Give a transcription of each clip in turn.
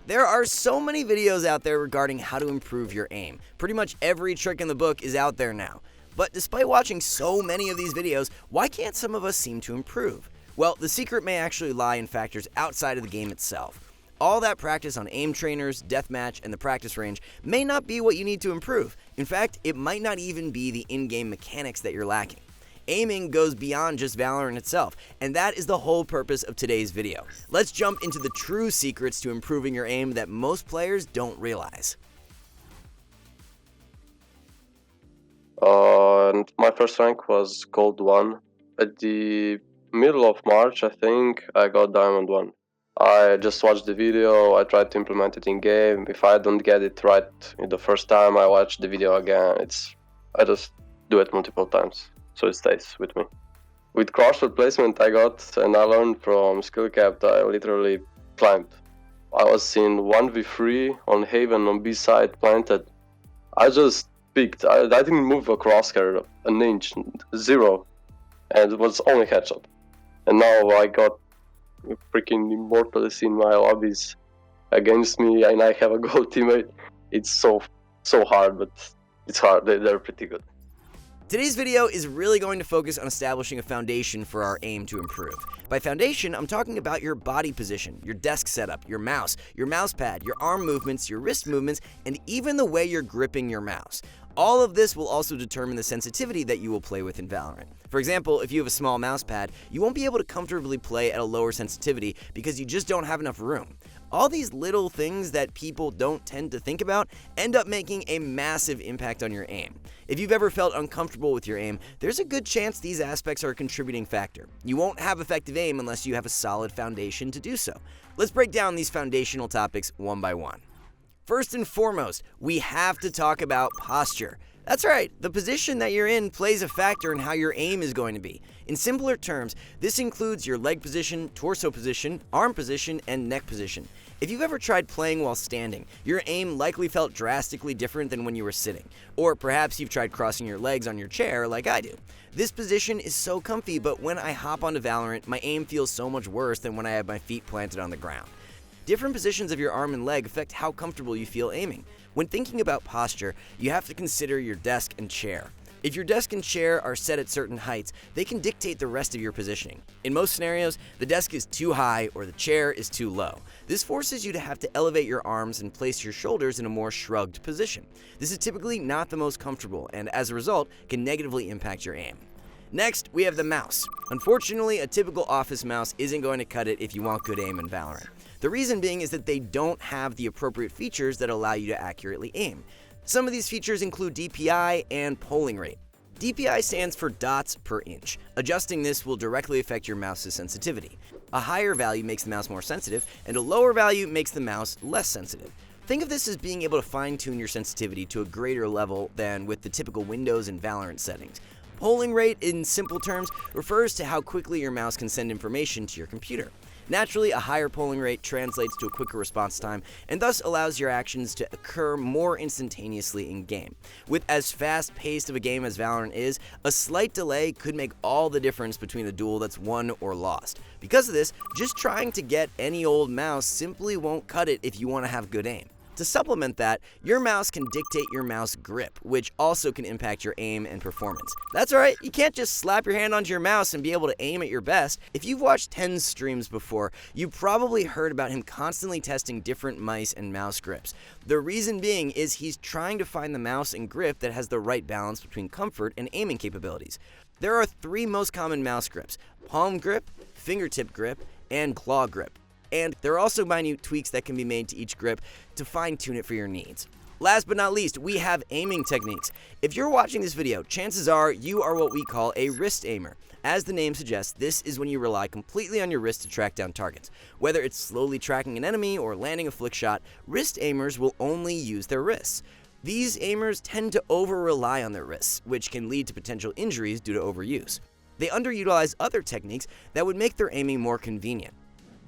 There are so many videos out there regarding how to improve your aim. Pretty much every trick in the book is out there now. But despite watching so many of these videos, why can't some of us seem to improve? Well, the secret may actually lie in factors outside of the game itself. All that practice on aim trainers, deathmatch, and the practice range may not be what you need to improve. In fact, it might not even be the in-game mechanics that you're lacking. Aiming goes beyond just Valorant itself, and that is the whole purpose of today's video. Let's jump into the true secrets to improving your aim that most players don't realize. And my first rank was Gold 1. At the middle of March, I think, I got Diamond 1. I just watched the video, I tried to implement it in game. If I don't get it right the first time, I watch the video again. I just do it multiple times, so it stays with me. With crossword placement I got, and I learned from SkillCapped, I literally climbed. I was in 1v3 on Haven on B side planted. I just peeked. I didn't move a crosshair an inch, zero, and it was only headshot. And now I got freaking immortals in my lobbies against me, and I have a gold teammate. It's so hard, but it's hard. They're pretty good. Today's video is really going to focus on establishing a foundation for our aim to improve. By foundation, I'm talking about your body position, your desk setup, your mouse pad, your arm movements, your wrist movements, and even the way you're gripping your mouse. All of this will also determine the sensitivity that you will play with in Valorant. For example, if you have a small mouse pad, you won't be able to comfortably play at a lower sensitivity because you just don't have enough room. All these little things that people don't tend to think about end up making a massive impact on your aim. If you've ever felt uncomfortable with your aim, there's a good chance these aspects are a contributing factor. You won't have effective aim unless you have a solid foundation to do so. Let's break down these foundational topics one by one. First and foremost, we have to talk about posture. That's right, the position that you're in plays a factor in how your aim is going to be. In simpler terms, this includes your leg position, torso position, arm position, and neck position. If you've ever tried playing while standing, your aim likely felt drastically different than when you were sitting. Or perhaps you've tried crossing your legs on your chair like I do. This position is so comfy, but when I hop onto Valorant, my aim feels so much worse than when I have my feet planted on the ground. Different positions of your arm and leg affect how comfortable you feel aiming. When thinking about posture, you have to consider your desk and chair. If your desk and chair are set at certain heights, they can dictate the rest of your positioning. In most scenarios, the desk is too high or the chair is too low. This forces you to have to elevate your arms and place your shoulders in a more shrugged position. This is typically not the most comfortable and, as a result, can negatively impact your aim. Next, we have the mouse. Unfortunately, a typical office mouse isn't going to cut it if you want good aim in Valorant. The reason being is that they don't have the appropriate features that allow you to accurately aim. Some of these features include DPI and polling rate. DPI stands for dots per inch. Adjusting this will directly affect your mouse's sensitivity. A higher value makes the mouse more sensitive, and a lower value makes the mouse less sensitive. Think of this as being able to fine-tune your sensitivity to a greater level than with the typical Windows and Valorant settings. Polling rate, in simple terms, refers to how quickly your mouse can send information to your computer. Naturally, a higher polling rate translates to a quicker response time and thus allows your actions to occur more instantaneously in-game. With as fast-paced of a game as Valorant is, a slight delay could make all the difference between a duel that's won or lost. Because of this, just trying to get any old mouse simply won't cut it if you want to have good aim. To supplement that, your mouse can dictate your mouse grip, which also can impact your aim and performance. That's right, you can't just slap your hand onto your mouse and be able to aim at your best. If you've watched 10's streams before, you've probably heard about him constantly testing different mice and mouse grips. The reason being is he's trying to find the mouse and grip that has the right balance between comfort and aiming capabilities. There are 3 most common mouse grips: palm grip, fingertip grip, and claw grip. And there are also minute tweaks that can be made to each grip to fine-tune it for your needs. Last but not least, we have aiming techniques. If you're watching this video, chances are you are what we call a wrist aimer. As the name suggests, this is when you rely completely on your wrist to track down targets. Whether it's slowly tracking an enemy or landing a flick shot, wrist aimers will only use their wrists. These aimers tend to over-rely on their wrists, which can lead to potential injuries due to overuse. They underutilize other techniques that would make their aiming more convenient.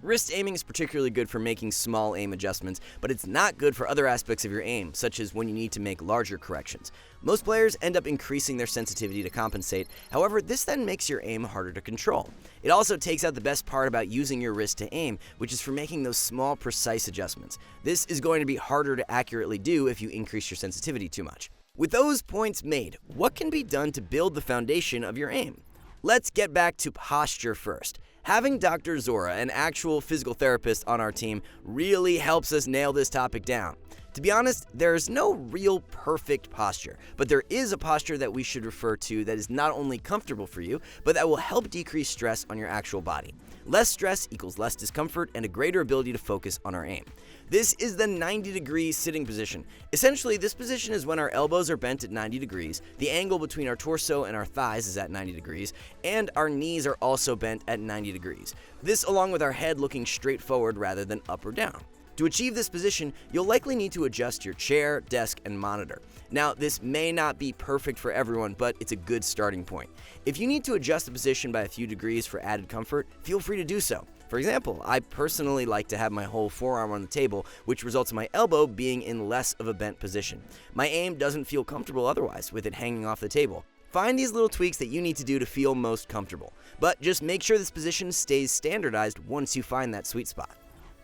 Wrist aiming is particularly good for making small aim adjustments, but it's not good for other aspects of your aim, such as when you need to make larger corrections. Most players end up increasing their sensitivity to compensate, however, this then makes your aim harder to control. It also takes out the best part about using your wrist to aim, which is for making those small, precise adjustments. This is going to be harder to accurately do if you increase your sensitivity too much. With those points made, what can be done to build the foundation of your aim? Let's get back to posture first. Having Dr. Zora, an actual physical therapist on our team, really helps us nail this topic down. To be honest, there's no real perfect posture, but there is a posture that we should refer to that is not only comfortable for you, but that will help decrease stress on your actual body. Less stress equals less discomfort and a greater ability to focus on our aim. This is the 90-degree sitting position. Essentially, this position is when our elbows are bent at 90 degrees, the angle between our torso and our thighs is at 90 degrees, and our knees are also bent at 90 degrees. This along with our head looking straight forward rather than up or down. To achieve this position, you'll likely need to adjust your chair, desk, and monitor. Now, this may not be perfect for everyone, but it's a good starting point. If you need to adjust the position by a few degrees for added comfort, feel free to do so. For example, I personally like to have my whole forearm on the table, which results in my elbow being in less of a bent position. My aim doesn't feel comfortable otherwise, with it hanging off the table. Find these little tweaks that you need to do to feel most comfortable, but just make sure this position stays standardized once you find that sweet spot.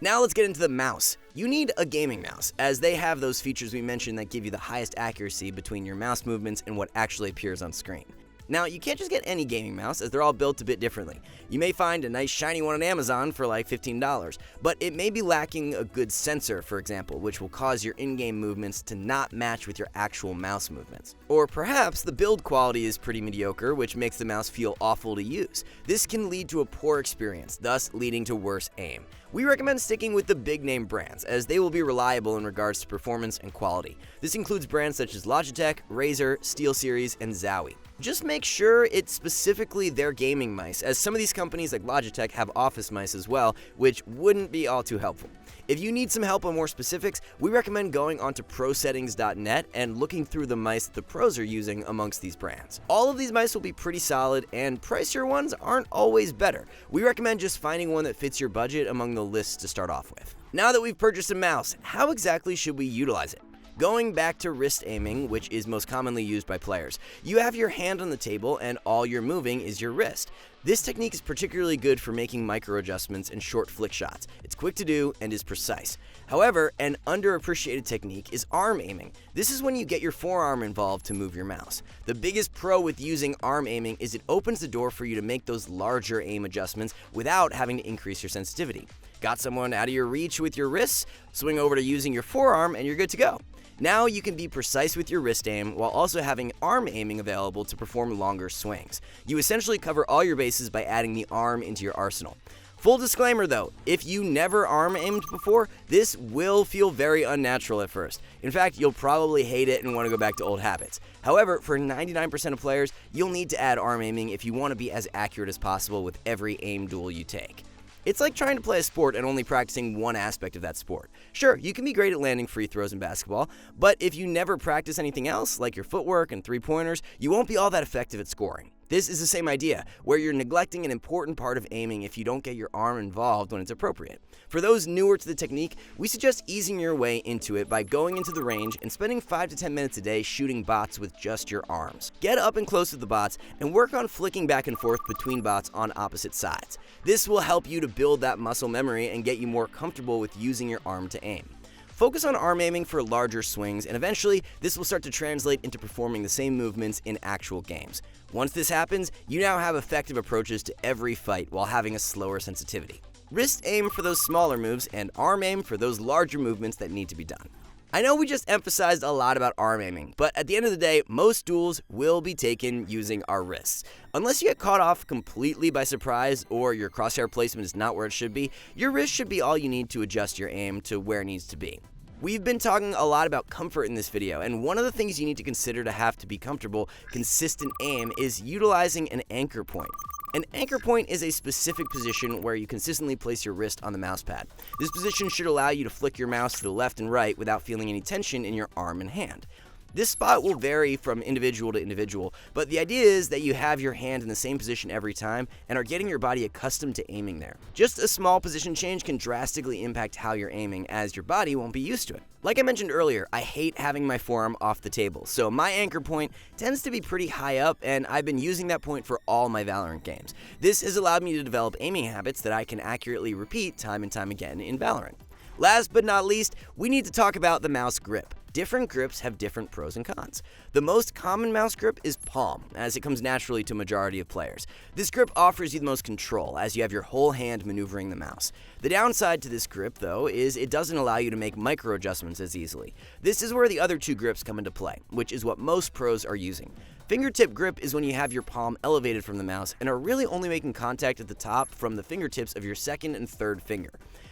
Now let's get into the mouse. You need a gaming mouse, as they have those features we mentioned that give you the highest accuracy between your mouse movements and what actually appears on screen. Now, you can't just get any gaming mouse, as they're all built a bit differently. You may find a nice shiny one on Amazon for like $15, but it may be lacking a good sensor, for example, which will cause your in-game movements to not match with your actual mouse movements. Or perhaps the build quality is pretty mediocre, which makes the mouse feel awful to use. This can lead to a poor experience, thus leading to worse aim. We recommend sticking with the big-name brands, as they will be reliable in regards to performance and quality. This includes brands such as Logitech, Razer, SteelSeries, and Zowie. Just make sure it's specifically their gaming mice, as some of these companies like Logitech have office mice as well, which wouldn't be all too helpful. If you need some help on more specifics, we recommend going onto prosettings.net and looking through the mice that the pros are using amongst these brands. All of these mice will be pretty solid, and pricier ones aren't always better. We recommend just finding one that fits your budget among the lists to start off with. Now that we've purchased a mouse, how exactly should we utilize it? Going back to wrist aiming, which is most commonly used by players, you have your hand on the table and all you're moving is your wrist. This technique is particularly good for making micro adjustments and short flick shots. It's quick to do and is precise. However, an underappreciated technique is arm aiming. This is when you get your forearm involved to move your mouse. The biggest pro with using arm aiming is it opens the door for you to make those larger aim adjustments without having to increase your sensitivity. Got someone out of your reach with your wrists? Swing over to using your forearm and you're good to go. Now you can be precise with your wrist aim while also having arm aiming available to perform longer swings. You essentially cover all your bases by adding the arm into your arsenal. Full disclaimer though, if you never arm aimed before, this will feel very unnatural at first. In fact, you'll probably hate it and want to go back to old habits. However, for 99% of players, you'll need to add arm aiming if you want to be as accurate as possible with every aim duel you take. It's like trying to play a sport and only practicing one aspect of that sport. Sure, you can be great at landing free throws in basketball, but if you never practice anything else, like your footwork and three-pointers, you won't be all that effective at scoring. This is the same idea, where you're neglecting an important part of aiming if you don't get your arm involved when it's appropriate. For those newer to the technique, we suggest easing your way into it by going into the range and spending 5 to 10 minutes a day shooting bots with just your arms. Get up and close to the bots and work on flicking back and forth between bots on opposite sides. This will help you to build that muscle memory and get you more comfortable with using your arm to aim. Focus on arm aiming for larger swings, and eventually, this will start to translate into performing the same movements in actual games. Once this happens, you now have effective approaches to every fight while having a slower sensitivity. Wrist aim for those smaller moves, and arm aim for those larger movements that need to be done. I know we just emphasized a lot about arm aiming, but at the end of the day, most duels will be taken using our wrists. Unless you get caught off completely by surprise or your crosshair placement is not where it should be, your wrist should be all you need to adjust your aim to where it needs to be. We've been talking a lot about comfort in this video, and one of the things you need to consider to have to be comfortable, consistent aim is utilizing an anchor point. An anchor point is a specific position where you consistently place your wrist on the mouse pad. This position should allow you to flick your mouse to the left and right without feeling any tension in your arm and hand. This spot will vary from individual to individual, but the idea is that you have your hand in the same position every time and are getting your body accustomed to aiming there. Just a small position change can drastically impact how you're aiming, as your body won't be used to it. Like I mentioned earlier, I hate having my forearm off the table, so my anchor point tends to be pretty high up, and I've been using that point for all my Valorant games. This has allowed me to develop aiming habits that I can accurately repeat time and time again in Valorant. Last but not least, we need to talk about the mouse grip. Different grips have different pros and cons. The most common mouse grip is palm, as it comes naturally to a majority of players. This grip offers you the most control, as you have your whole hand maneuvering the mouse. The downside to this grip, though, is it doesn't allow you to make micro adjustments as easily. This is where the other two grips come into play, which is what most pros are using. Fingertip grip is when you have your palm elevated from the mouse and are really only making contact at the top from the fingertips of your second and third finger.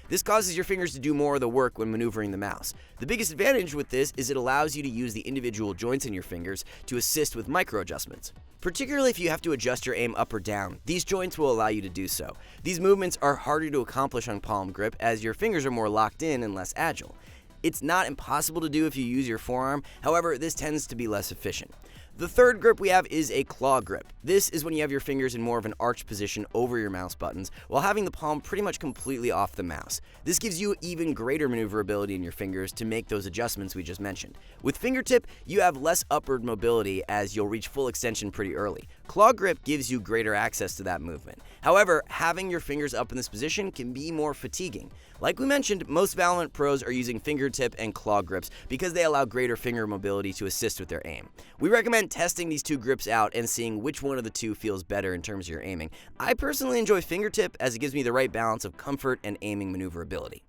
This causes your fingers to do more of the work when maneuvering the mouse. The biggest advantage with this is it allows you to use the individual joints in your fingers to assist with micro adjustments. Particularly if you have to adjust your aim up or down, these joints will allow you to do so. These movements are harder to accomplish on palm grip as your fingers are more locked in and less agile. It's not impossible to do if you use your forearm, however, this tends to be less efficient. The third grip we have is a claw grip. This is when you have your fingers in more of an arched position over your mouse buttons while having the palm pretty much completely off the mouse. This gives you even greater maneuverability in your fingers to make those adjustments we just mentioned. With fingertip, you have less upward mobility as you'll reach full extension pretty early. Claw grip gives you greater access to that movement. However, having your fingers up in this position can be more fatiguing. Like we mentioned, most Valorant pros are using fingertip and claw grips because they allow greater finger mobility to assist with their aim. We recommend testing these two grips out and seeing which one of the two feels better in terms of your aiming. I personally enjoy fingertip as it gives me the right balance of comfort and aiming maneuverability.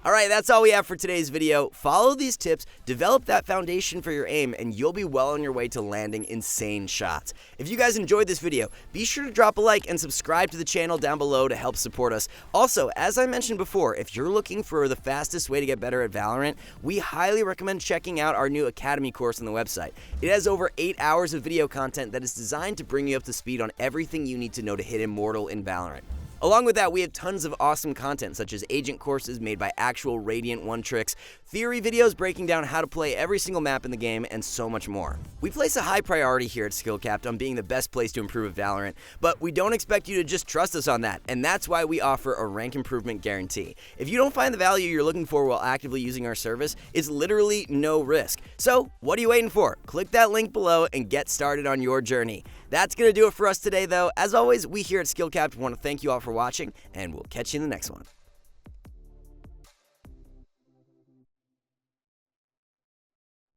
Alright, that's all we have for today's video. Follow these tips, develop that foundation for your aim, and you'll be well on your way to landing insane shots. If you guys enjoyed this video, be sure to drop a like and subscribe to the channel down below to help support us. Also, as I mentioned before, if you're looking for the fastest way to get better at Valorant, we highly recommend checking out our new Academy course on the website. It has over 8 hours of video content that is designed to bring you up to speed on everything you need to know to hit Immortal in Valorant. Along with that, we have tons of awesome content such as agent courses made by actual Radiant 1 tricks, theory videos breaking down how to play every single map in the game, and so much more. We place a high priority here at SkillCapped on being the best place to improve at Valorant, but we don't expect you to just trust us on that, and that's why we offer a rank improvement guarantee. If you don't find the value you're looking for while actively using our service, it's literally no risk. So, what are you waiting for? Click that link below and get started on your journey. That's going to do it for us today, though. As always, we here at SkillCapped want to thank you all for watching, and we'll catch you in the next one.